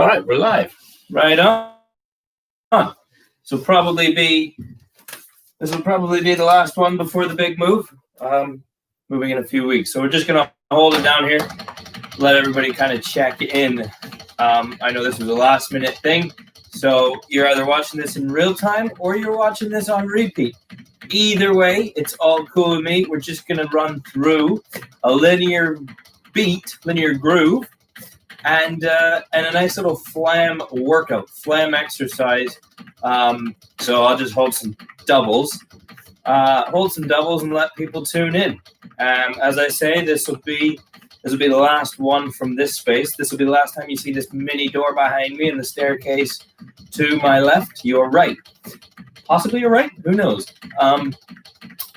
All right, we're live. Right on. This will probably be the last one before the big move. Moving in a few weeks. So we're just gonna hold it down here, let everybody kind of check in. I know this was a last minute thing, so you're either watching this in real time or you're watching this on repeat. Either way, it's all cool with me. We're just gonna run through a linear groove, and a nice little flam workout, flam exercise. So I'll just hold some doubles and let people tune in. As I say, this will be the last one from this space. This will be the last time you see this mini door behind me and the staircase to my left, your right. Possibly your right, who knows? And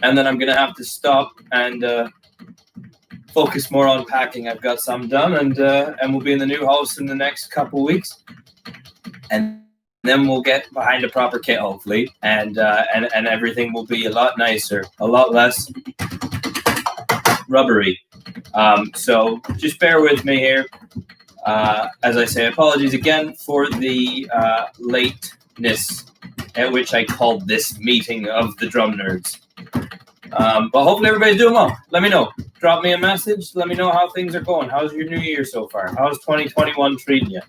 then I'm gonna have to stop and focus more on packing. I've got some done, and we'll be in the new house in the next couple weeks, and then we'll get behind a proper kit, hopefully, and everything will be a lot nicer, a lot less rubbery. So just bear with me here. As I say, apologies again for the lateness at which I called this meeting of the drum nerds. But hopefully everybody's doing well. Let me know. Drop me a message. Let me know how things are going. How's your new year so far? How's 2021 treating you?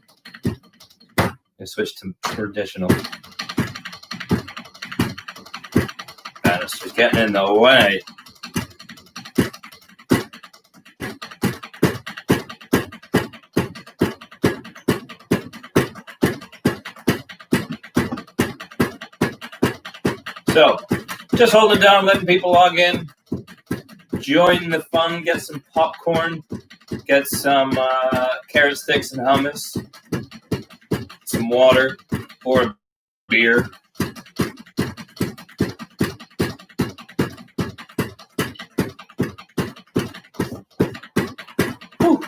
I switch to traditional. Banister's getting in the way. So, just holding it down, letting people log in, join the fun, get some popcorn, get some carrot sticks and hummus, some water or beer. Whew.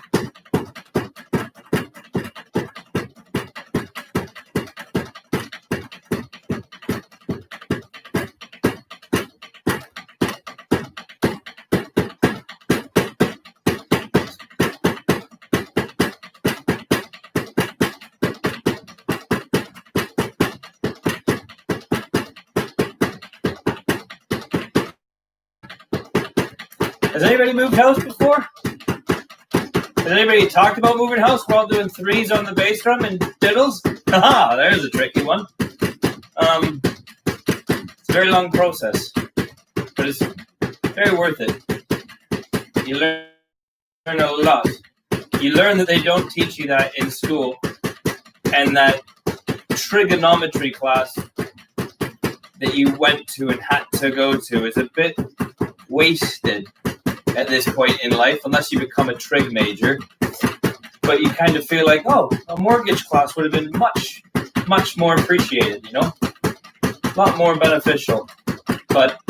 Has anybody moved house before? Has anybody talked about moving house while doing threes on the bass drum and diddles? Haha, there's a tricky one. It's a very long process, but it's very worth it. You learn a lot. You learn that they don't teach you that in school, and that trigonometry class that you went to and had to go to is a bit wasted at this point in life, unless you become a trig major. But you kind of feel like, oh, a mortgage class would have been much, much more appreciated, you know? A lot more beneficial. But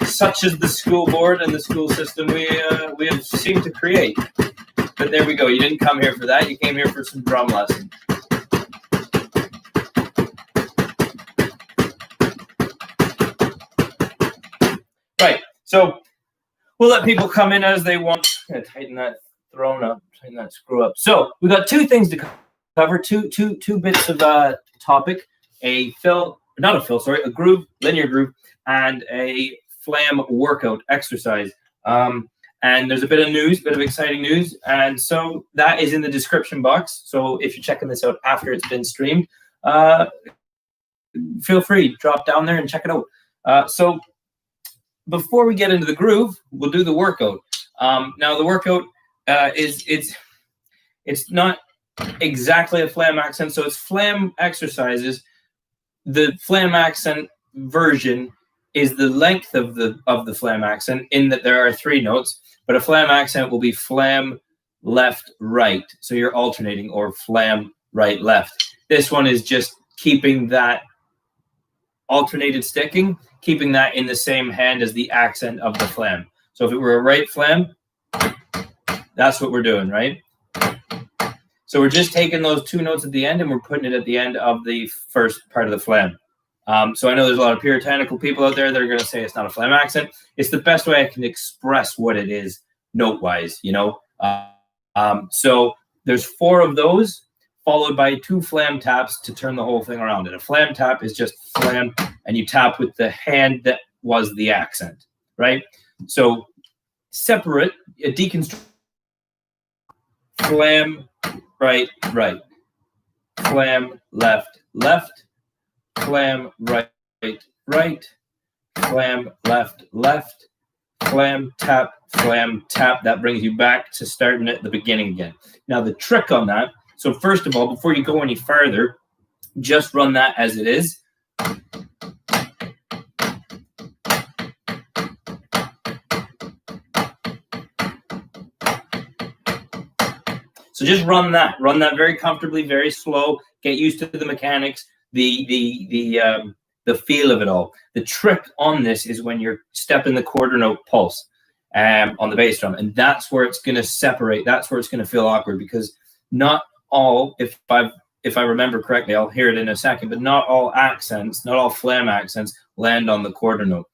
such is the school board and the school system we have seemed to create. But there we go. You didn't come here for that. You came here for some drum lessons. Right. So we'll let people come in as they want. I'm gonna tighten that tighten that screw up. So we got two things to cover, two bits of topic: a groove, linear groove, and a flam workout exercise. And there's a bit of exciting news, and so that is in the description box. So if you're checking this out after it's been streamed, feel free, drop down there and check it out. So before we get into the groove, we'll do the workout. Now the workout it's not exactly a flam accent, so it's flam exercises. The flam accent version is the length of the flam accent, in that there are 3 notes, but a flam accent will be flam left right, so you're alternating, or flam right left. This one is just keeping that alternated sticking, keeping that in the same hand as the accent of the flam. So if it were a right flam, that's what we're doing, right? So we're just taking those 2 notes at the end and we're putting it at the end of the first part of the flam. So I know there's a lot of puritanical people out there that are going to say it's not a flam accent. It's the best way I can express what it is note-wise, you know? So there's 4 of those. followed by 2 flam taps to turn the whole thing around. And a flam tap is just flam, and you tap with the hand that was the accent, right? So separate, deconstruct. Flam, right, right. Flam, left, left. Flam, right, right. Flam, left, left. Flam, tap, flam, tap. That brings you back to starting at the beginning again. Now, the trick on that, so first of all, before you go any further, just run that as it is. So just run that very comfortably, very slow. Get used to the mechanics, the feel of it all. The trick on this is when you're stepping the quarter note pulse on the bass drum, and that's where it's going to separate. That's where it's going to feel awkward, because not all, if I remember correctly, I'll hear it in a second, but not all accents, not all flam accents land on the quarter note.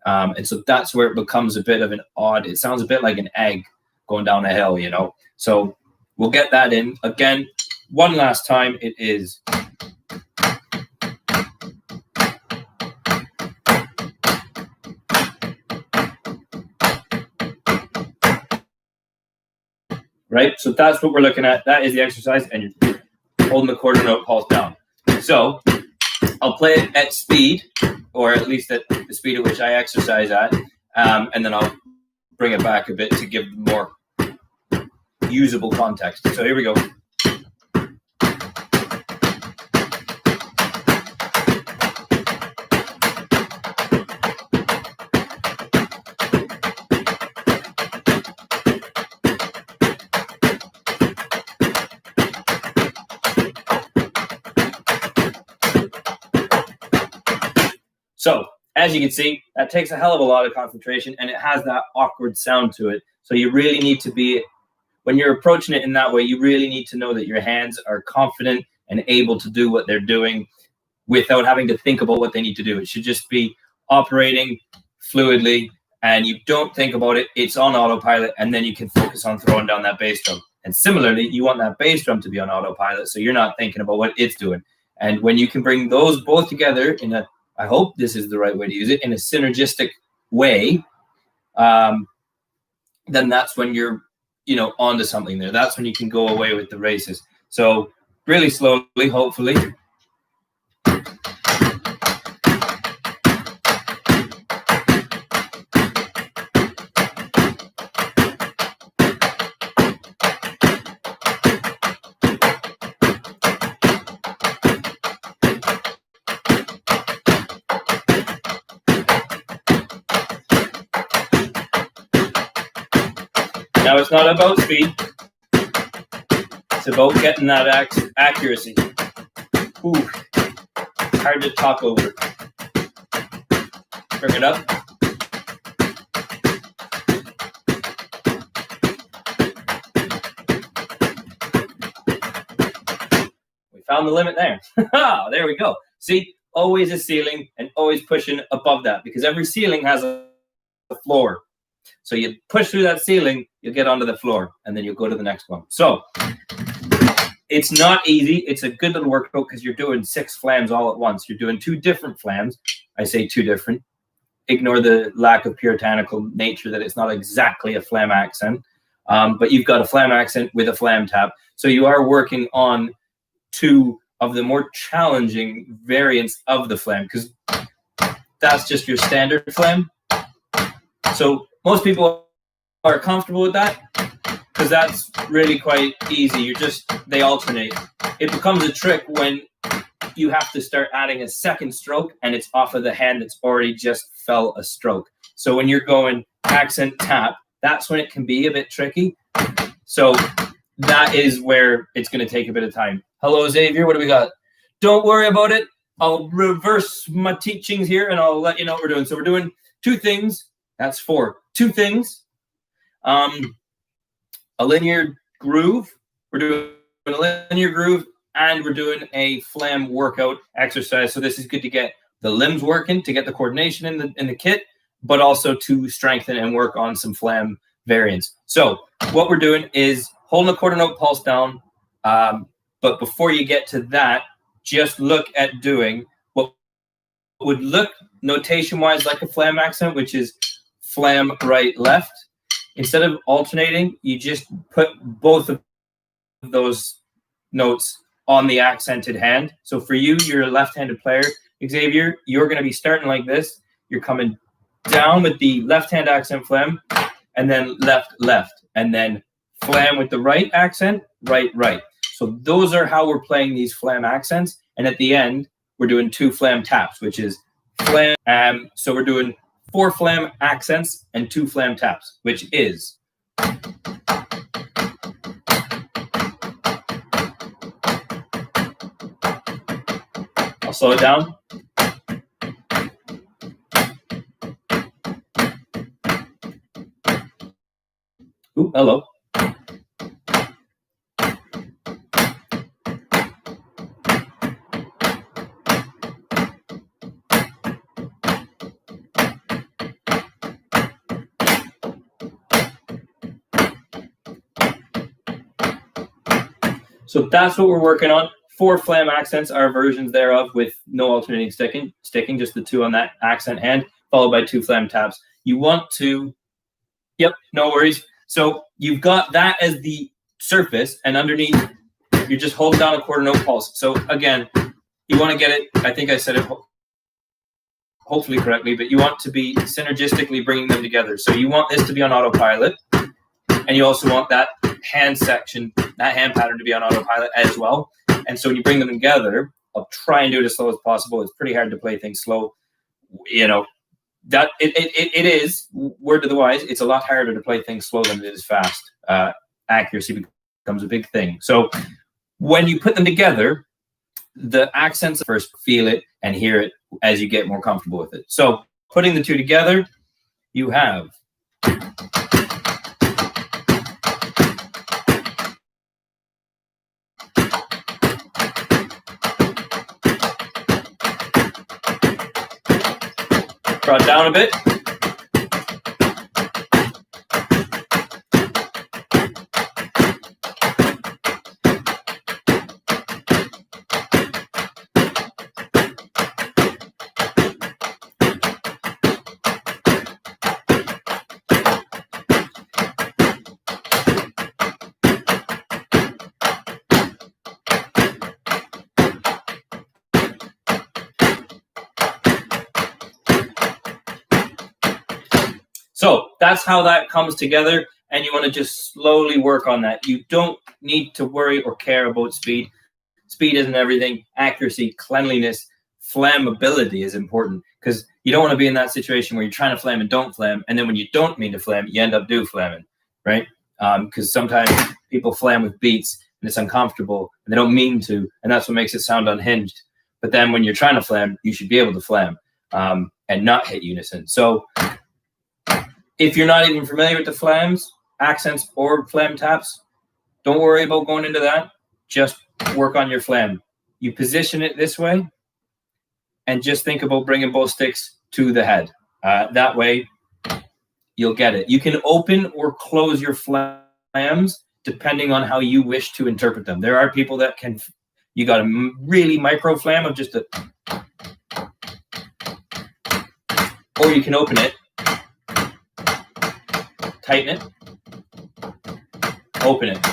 And so that's where it becomes a bit of an odd, it sounds a bit like an egg going down a hill, you know. So we'll get that in. Again, one last time, it is. Right? So that's what we're looking at. That is the exercise, and you're holding the quarter note pulse down. So I'll play it at speed, or at least at the speed at which I exercise at, and then I'll bring it back a bit to give more usable context. So here we go. So as you can see, that takes a hell of a lot of concentration, and it has that awkward sound to it. So you really need to be, when you're approaching it in that way, you really need to know that your hands are confident and able to do what they're doing without having to think about what they need to do. It should just be operating fluidly, and you don't think about it. It's on autopilot, and then you can focus on throwing down that bass drum. And similarly, you want that bass drum to be on autopilot, so you're not thinking about what it's doing. And when you can bring those both together in a, I hope this is the right way to use it, in a synergistic way, then that's when you're, you know, onto something there. That's when you can go away with the races. So really slowly, hopefully. Now, it's not about speed. It's about getting that accuracy. Ooh, hard to talk over. Bring it up. We found the limit there. There we go. See, always a ceiling and always pushing above that, because every ceiling has a floor. So you push through that ceiling, you'll get onto the floor, and then you'll go to the next one. So it's not easy. It's a good little workout because you're doing 6 flams all at once. You're doing 2 different flams. I say 2 different. Ignore the lack of puritanical nature that it's not exactly a flam accent, but you've got a flam accent with a flam tap. So you are working on 2 of the more challenging variants of the flam, because that's just your standard flam. So most people are comfortable with that because that's really quite easy. They alternate. It becomes a trick when you have to start adding a second stroke and it's off of the hand that's already just fell a stroke. So when you're going accent tap, that's when it can be a bit tricky. So that is where it's going to take a bit of time. Hello, Xavier. What do we got? Don't worry about it. I'll reverse my teachings here and I'll let you know what we're doing. So we're doing 2 things. That's 4. 2 things. A linear groove. We're doing a linear groove, and we're doing a flam workout exercise. So this is good to get the limbs working, to get the coordination in the kit, but also to strengthen and work on some flam variants. So what we're doing is holding a quarter note pulse down, But before you get to that, just look at doing what would look notation-wise like a flam accent, which is flam right left. Instead of alternating, you just put both of those notes on the accented hand. So for you, you're a left-handed player, Xavier, you're going to be starting like this. You're coming down with the left-hand accent flam, and then left, left, and then flam with the right accent, right, right. So those are how we're playing these flam accents. And at the end, we're doing 2 flam taps, which is flam. So we're doing 4 flam accents and 2 flam taps, which is I'll slow it down. Ooh, hello. So that's what we're working on. 4 flam accents are versions thereof with no alternating sticking, just the 2 on that accent hand, followed by 2 flam taps. You want to, yep, no worries. So you've got that as the surface, and underneath, you're just holding down a quarter note pulse. So again, you want to get it, I think I said it hopefully correctly, but you want to be synergistically bringing them together. So you want this to be on autopilot, and you also want that hand section, that hand pattern to be on autopilot as well. And so when you bring them together, I'll try and do it as slow as possible. It's pretty hard to play things slow. You know, that it is, word to the wise, it's a lot harder to play things slow than it is fast. Accuracy becomes a big thing. So when you put them together, the accents first feel it and hear it as you get more comfortable with it. So putting the 2 together, you have brought down a bit. So that's how that comes together, and you want to just slowly work on that. You don't need to worry or care about speed. Speed isn't everything. Accuracy, cleanliness, flammability is important, because you don't want to be in that situation where you're trying to flam and don't flam, and then when you don't mean to flam, you end up flamming, right? Because sometimes people flam with beats, and it's uncomfortable, and they don't mean to, and that's what makes it sound unhinged. But then when you're trying to flam, you should be able to flam and not hit unison. So if you're not even familiar with the flams, accents, or flam taps, don't worry about going into that. Just work on your flam. You position it this way, and just think about bringing both sticks to the head. That way, you'll get it. You can open or close your flams depending on how you wish to interpret them. There are people that can, you got a really micro flam of just a, or you can open it, tighten it, open it.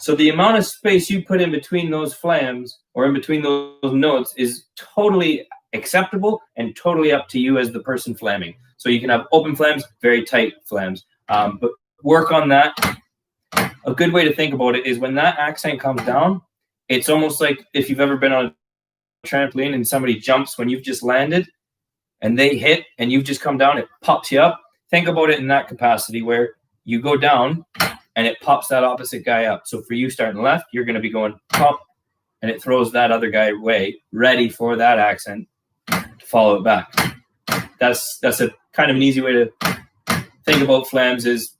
So the amount of space you put in between those flams or in between those notes is totally acceptable and totally up to you as the person flamming. So you can have open flams, very tight flams, but work on that. A good way to think about it is when that accent comes down, it's almost like if you've ever been on a trampoline and somebody jumps when you've just landed and they hit and you've just come down, it pops you up. Think about it in that capacity where you go down and it pops that opposite guy up. So for you starting left, you're going to be going pop, and it throws that other guy away, ready for that accent to follow it back. That's a kind of an easy way to think about flams, is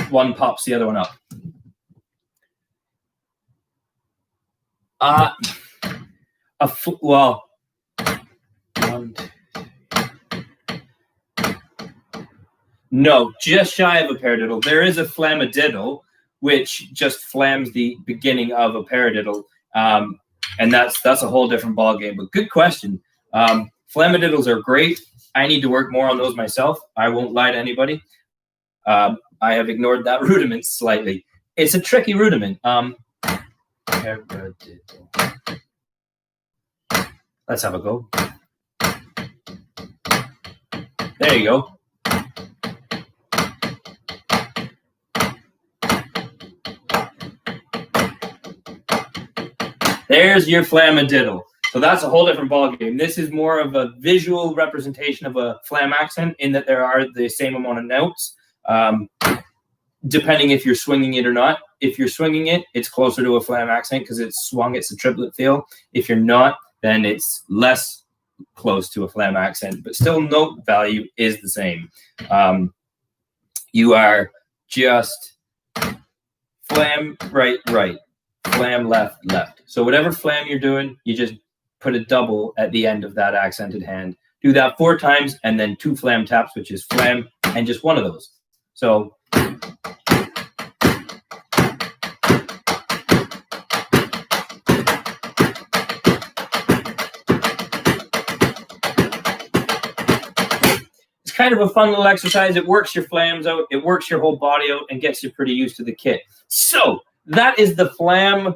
one pops the other one up. Well, one, two. No, just shy of a paradiddle. There is a flamadiddle, which just flams the beginning of a paradiddle. And that's a whole different ballgame. But good question. Flamadiddles are great. I need to work more on those myself. I won't lie to anybody. I have ignored that rudiment slightly. It's a tricky rudiment. Let's have a go. There you go. There's your flamadiddle. So that's a whole different ballgame. This is more of a visual representation of a flam accent in that there are the same amount of notes, depending if you're swinging it or not. If you're swinging it, it's closer to a flam accent because it's swung. It's a triplet feel. If you're not, then it's less close to a flam accent, but still note value is the same. You are just flam right, right, flam left, left. So whatever flam you're doing, you just put a double at the end of that accented hand. Do that 4 times and then 2 flam taps, which is flam and just one of those. So it's kind of a fun little exercise. It works your flams out, it works your whole body out, and gets you pretty used to the kit. So that is the flam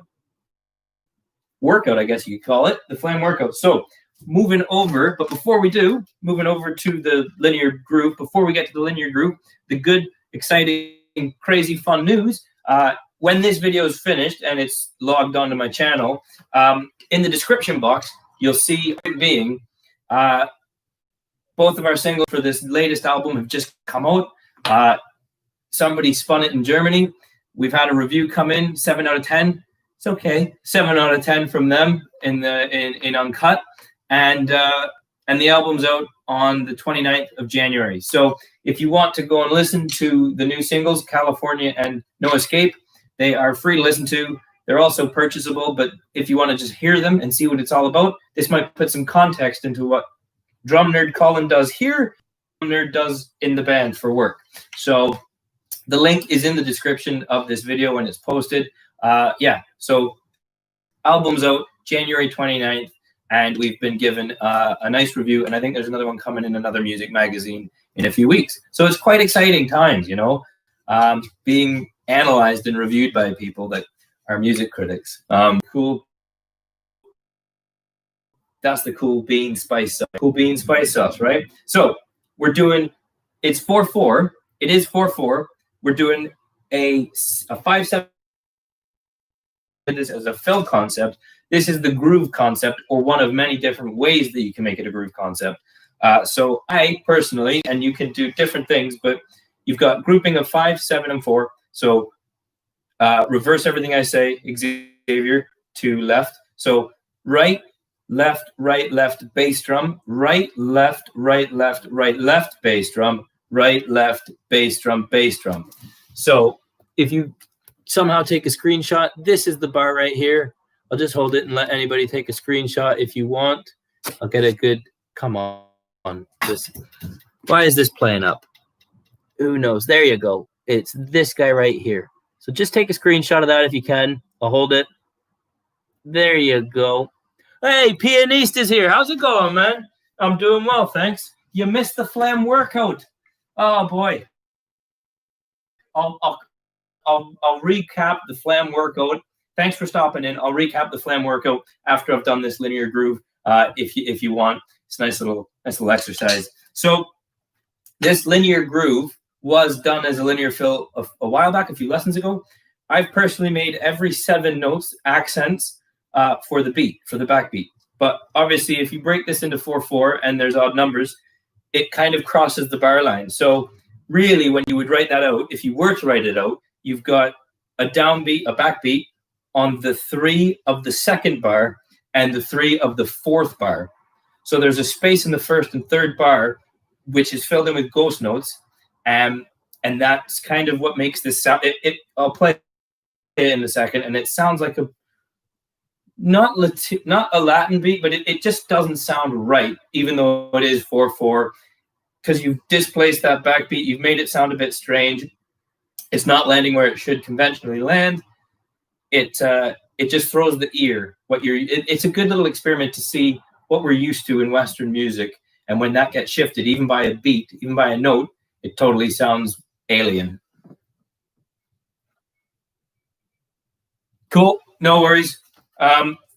workout, I guess you could call it, the flam workout. So moving over, but before we do, moving over to the linear groove, before we get to the linear groove, the good, exciting, crazy, fun news, when this video is finished and it's logged onto my channel, in the description box, you'll see it being, both of our singles for this latest album have just come out. Somebody spun it in Germany. We've had a review come in, 7 out of 10. It's okay, 7 out of 10 from them in Uncut, and the album's out on the 29th of January. So if you want to go and listen to the new singles, California and No Escape, they are free to listen to. They're also purchasable, but if you want to just hear them and see what it's all about, this might put some context into what Drum Nerd Colin does here, Drum Nerd does in the band for work. So the link is in the description of this video when it's posted. Yeah, so album's out January 29th, and we've been given a nice review, and I think there's another one coming in another music magazine in a few weeks. So it's quite exciting times, you know, being analyzed and reviewed by people that are music critics. Cool. That's the cool bean spice sauce. Cool bean spice sauce, right? So we're doing, it's 4/4. It is 4/4. We're doing a 5/7. This as a fill concept. This is the groove concept, or one of many different ways that you can make it a groove concept. So I personally, and you can do different things, but you've got grouping of 5, 7, and 4. So reverse everything I say, Xavier, to left. So right, left, bass drum, right, left, right, left, bass drum, right, left, bass drum, bass drum. So if you somehow take a screenshot, this is the bar right here. I'll just hold it and let anybody take a screenshot if you want. I'll get a good, come on. This, why is this playing up? Who knows? There you go. It's this guy right here. So just take a screenshot of that if you can. I'll hold it. There you go. Hey, Pianiste is here. How's it going, man? I'm doing well, thanks. You missed the flam workout. Oh, boy. I'll recap the flam workout. Thanks for stopping in. I'll recap the flam workout after I've done this linear groove, if you want. It's a nice little exercise. So this linear groove was done as a linear fill a while back, a few lessons ago. I've personally made every 7 notes accents for the beat, for the backbeat. But obviously, if you break this into 4/4 and there's odd numbers, it kind of crosses the bar line. So really, when you would write that out, if you were to write it out, you've got a downbeat, a backbeat on the 3 of the second bar and the 3 of the 4th bar. So there's a space in the 1st and 3rd bar, which is filled in with ghost notes. And that's kind of what makes this sound. I'll play it in a second, and it sounds like not a Latin beat, but it just doesn't sound right, even though it is 4/4, because you've displaced that backbeat. You've made it sound a bit strange. It's not landing where it should conventionally land. It just throws the ear. It's a good little experiment to see what we're used to in Western music, and when that gets shifted, even by a beat, even by a note, it totally sounds alien. Cool, no worries.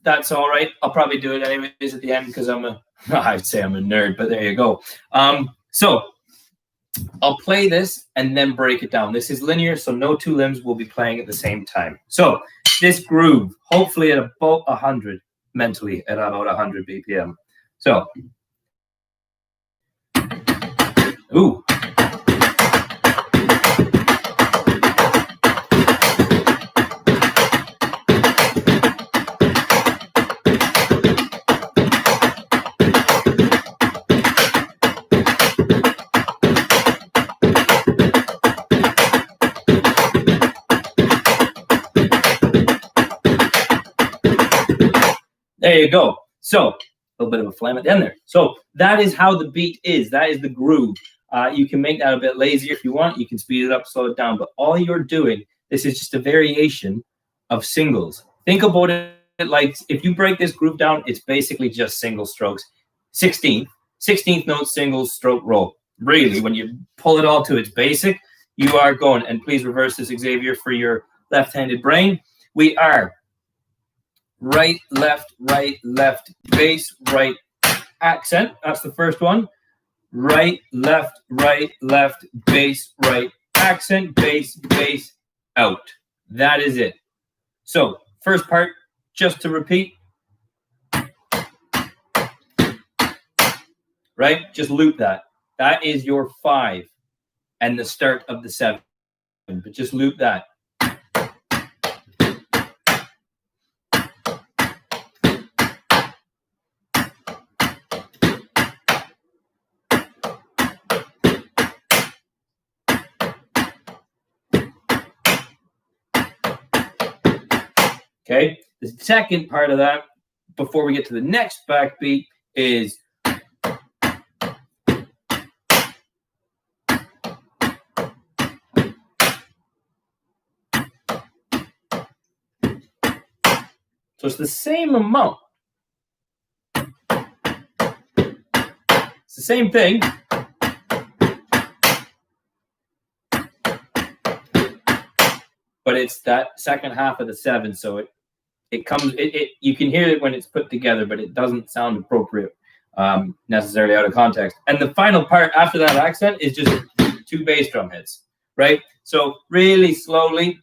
That's all right. I'll probably do it anyways at the end because I'd say I'm a nerd, but there you go. So I'll play this and then break it down. This is linear, so no two limbs will be playing at the same time. So this groove, hopefully at about 100, mentally at about 100 BPM. So, ooh. There you go. So a little bit of a flam at the end there. So that is how the beat is. That is the groove. You can make that a bit lazier if you want. You can speed it up, slow it down. But all you're doing, this is just a variation of singles. Think about it like if you break this groove down, it's basically just single strokes. 16th note, single stroke roll. Really, when you pull it all to its basic, you are going. And please reverse this, Xavier, for your left-handed brain. We are right, left, bass, right, accent. That's the first one. Right, left, bass, right, accent, bass, out. That is it. So, first part, just to repeat. Right? Just loop that. That is your 5 and the start of the 7. But just loop that. Okay, the second part of that, before we get to the next backbeat, is so it's the same amount. It's the same thing. But it's that second half of the 7, so it comes, you can hear it when it's put together, but it doesn't sound appropriate necessarily out of context. And the final part after that accent is just 2 bass drum hits, right? So really slowly.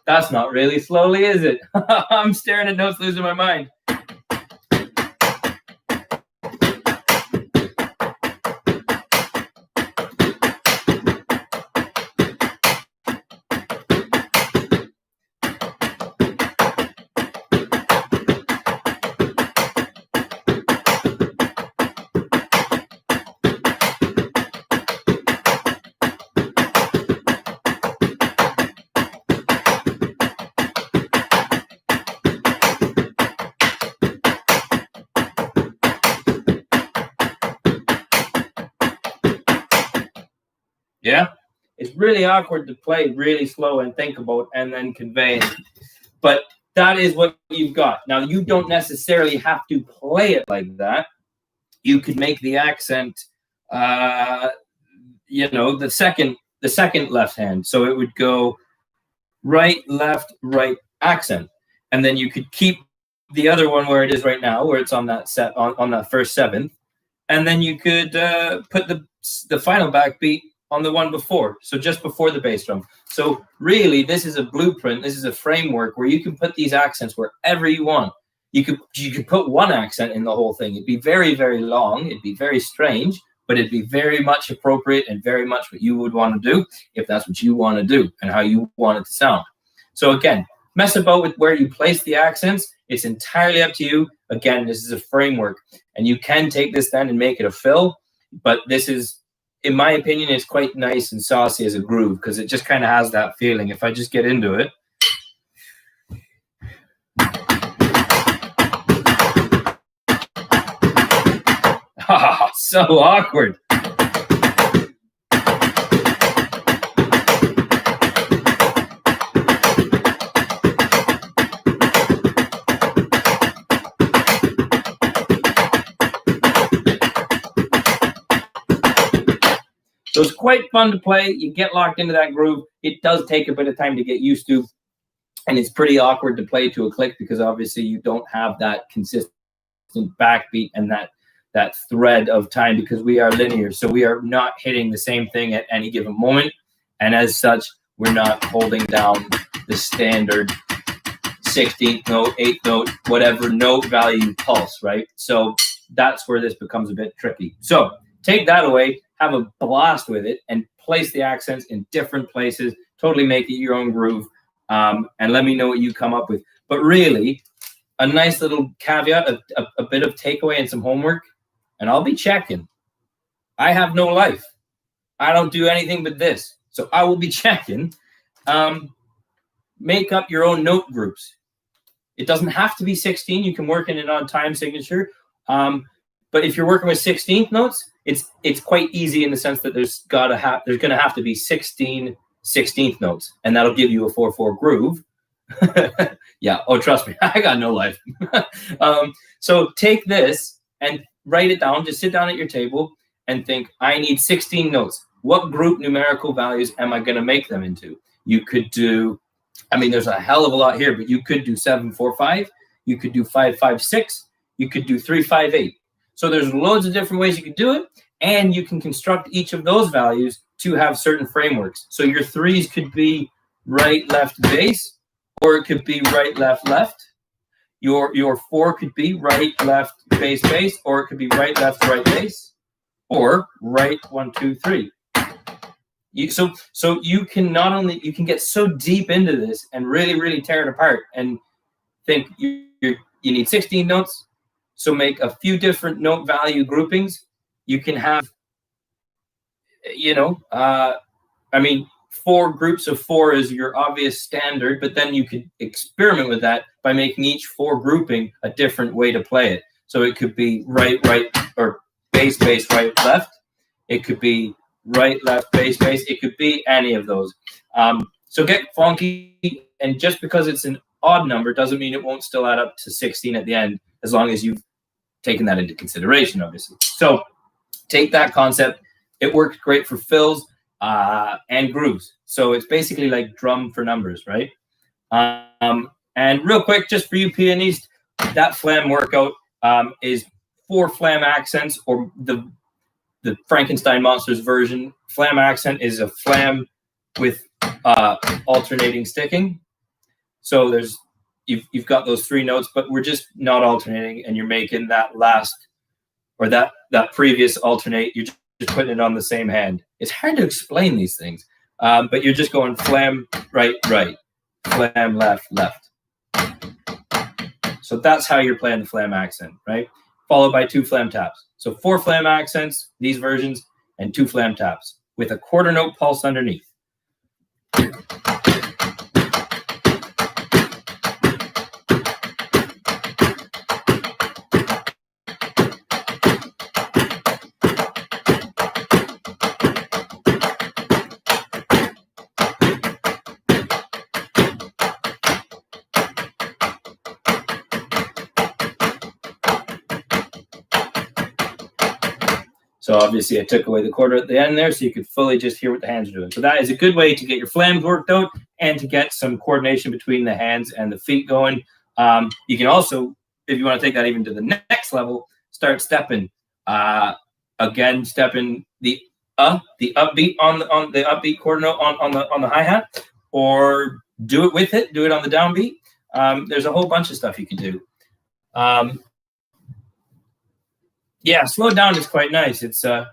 That's not really slowly, is it? I'm staring at notes, losing my mind. Yeah, it's really awkward to play really slow and think about and then convey. But that is what you've got. Now, you don't necessarily have to play it like that. You could make the accent, you know, the second left hand. So it would go right, left, right, accent. And then you could keep the other one where it is right now, where it's on that set on that first 7th. And then you could put the final backbeat on the one before, so just before the bass drum. So really, this is a blueprint. This is a framework where you can put these accents wherever you want. You could put one accent in the whole thing. It'd be very, very long. It'd be very strange, but it'd be very much appropriate and very much what you would want to do if that's what you want to do and how you want it to sound. So again, mess about with where you place the accents. It's entirely up to you. Again, this is a framework, and you can take this then and make it a fill, but this is, in my opinion, it's quite nice and saucy as a groove because it just kind of has that feeling. If I just get into it. so awkward. So it's quite fun to play. You get locked into that groove. It does take a bit of time to get used to, and it's pretty awkward to play to a click because obviously you don't have that consistent backbeat and that thread of time because we are linear. So we are not hitting the same thing at any given moment, and as such, we're not holding down the standard 16th note, 8th note, whatever note value pulse, right? So that's where this becomes a bit tricky. So take that away, have a blast with it, and place the accents in different places. Totally make it your own groove, and let me know what you come up with. But really, a nice little caveat, a bit of takeaway and some homework, and I'll be checking. I have no life. I don't do anything but this. So I will be checking. Make up your own note groups. It doesn't have to be 16. You can work in it on time signature. But if you're working with 16th notes, it's quite easy in the sense that there's going to have to be 16 16th notes, and that'll give you a 4/4 groove. Yeah. Oh, trust me, I got no life. So take this and write it down. Just sit down at your table and think, I need 16 notes. What group numerical values am I going to make them into? You could do, I mean, there's a hell of a lot here, but you could do 7/4/5. You could do 5/5/6. You could do 3/5/8. So there's loads of different ways you could do it, and you can construct each of those values to have certain frameworks. So your threes could be right, left, bass, or it could be right, left, left. Your 4 could be right, left, bass, bass, or it could be right, left, right, bass, or right, 1, 2, 3. So you can you can get so deep into this and really tear it apart and think you need 16 notes. So make a few different note value groupings. You can have, I mean, 4 groups of 4 is your obvious standard, but then you could experiment with that by making each 4 grouping a different way to play it. So it could be right, or bass, bass, right, left. It could be right, left, bass, bass. It could be any of those. So get funky, and just because it's an odd number doesn't mean it won't still add up to 16 at the end, as long as you've taken that into consideration, obviously. So take that concept. It works great for fills and grooves. So it's basically like drum for numbers, right? And real quick, just for you pianists, that flam workout is 4 flam accents, or the Frankenstein Monsters version. Flam accent is a flam with alternating sticking. So you've got those 3 notes, but we're just not alternating, and you're making that last, or that previous alternate. You're just putting it on the same hand. It's hard to explain these things, but you're just going flam right, right, flam left, left. So that's how you're playing the flam accent, right? Followed by 2 flam taps. So 4 flam accents, these versions, and 2 flam taps with a quarter note pulse underneath. So obviously I took away the quarter at the end there so you could fully just hear what the hands are doing. So that is a good way to get your flams worked out and to get some coordination between the hands and the feet going. You can also, if you want to take that even to the next level, start stepping. Again, stepping the upbeat on the upbeat quarter note on the hi-hat, or do it with it, do it on the downbeat. There's a whole bunch of stuff you can do. Yeah, slow down is quite nice. It's got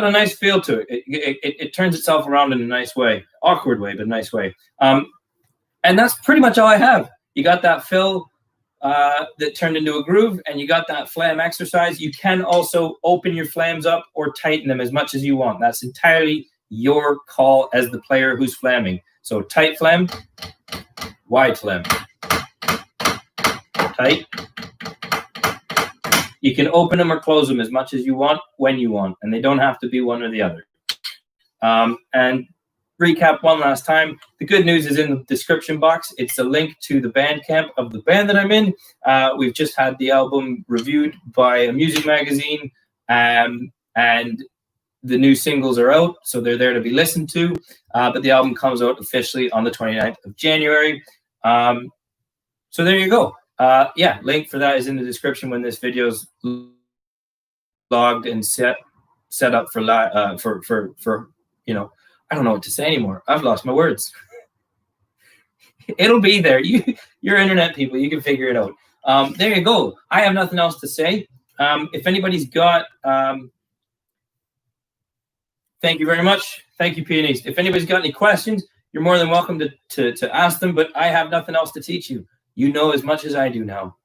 a nice feel to it. It turns itself around in a nice way, awkward way, but a nice way. And that's pretty much all I have. You got that fill that turned into a groove, and you got that flam exercise. You can also open your flams up or tighten them as much as you want. That's entirely your call as the player who's flamming. So tight flam, wide flam. Tight, You can open them or close them as much as you want, when you want, and they don't have to be one or the other. And recap one last time. The good news is in the description box. It's a link to the Bandcamp of the band that I'm in. We've just had the album reviewed by a music magazine, and the new singles are out, so they're there to be listened to. But the album comes out officially on the 29th of January. So there you go. Yeah, link for that is in the description when this video's logged and set up for you know, I don't know what to say anymore. I've lost my words. It'll be there. You're internet people. You can figure it out. There you go. I have nothing else to say. If anybody's got, thank you very much. Thank you, Pianiste. If anybody's got any questions, you're more than welcome to ask them, but I have nothing else to teach you. You know as much as I do now,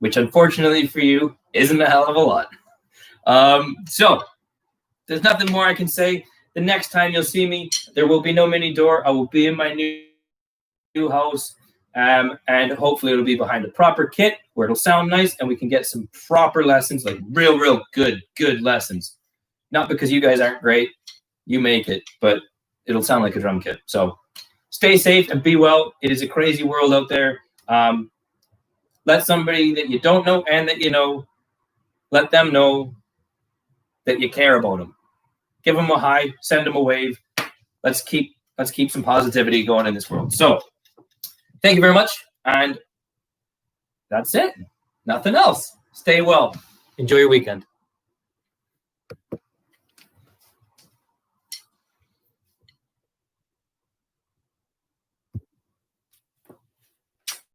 which unfortunately for you isn't a hell of a lot. So there's nothing more I can say. The next time you'll see me, there will be no mini door. I will be in my new house, and hopefully it'll be behind a proper kit where it'll sound nice and we can get some proper lessons, like real good lessons. Not because you guys aren't great, you make it, but it'll sound like a drum kit. So stay safe and be well. It is a crazy world out there. Let somebody that you don't know and that you know, let them know that you care about them. Give them a hi, send them a wave. Let's keep some positivity going in this world. So thank you very much. And that's it. Nothing else. Stay well. Enjoy your weekend.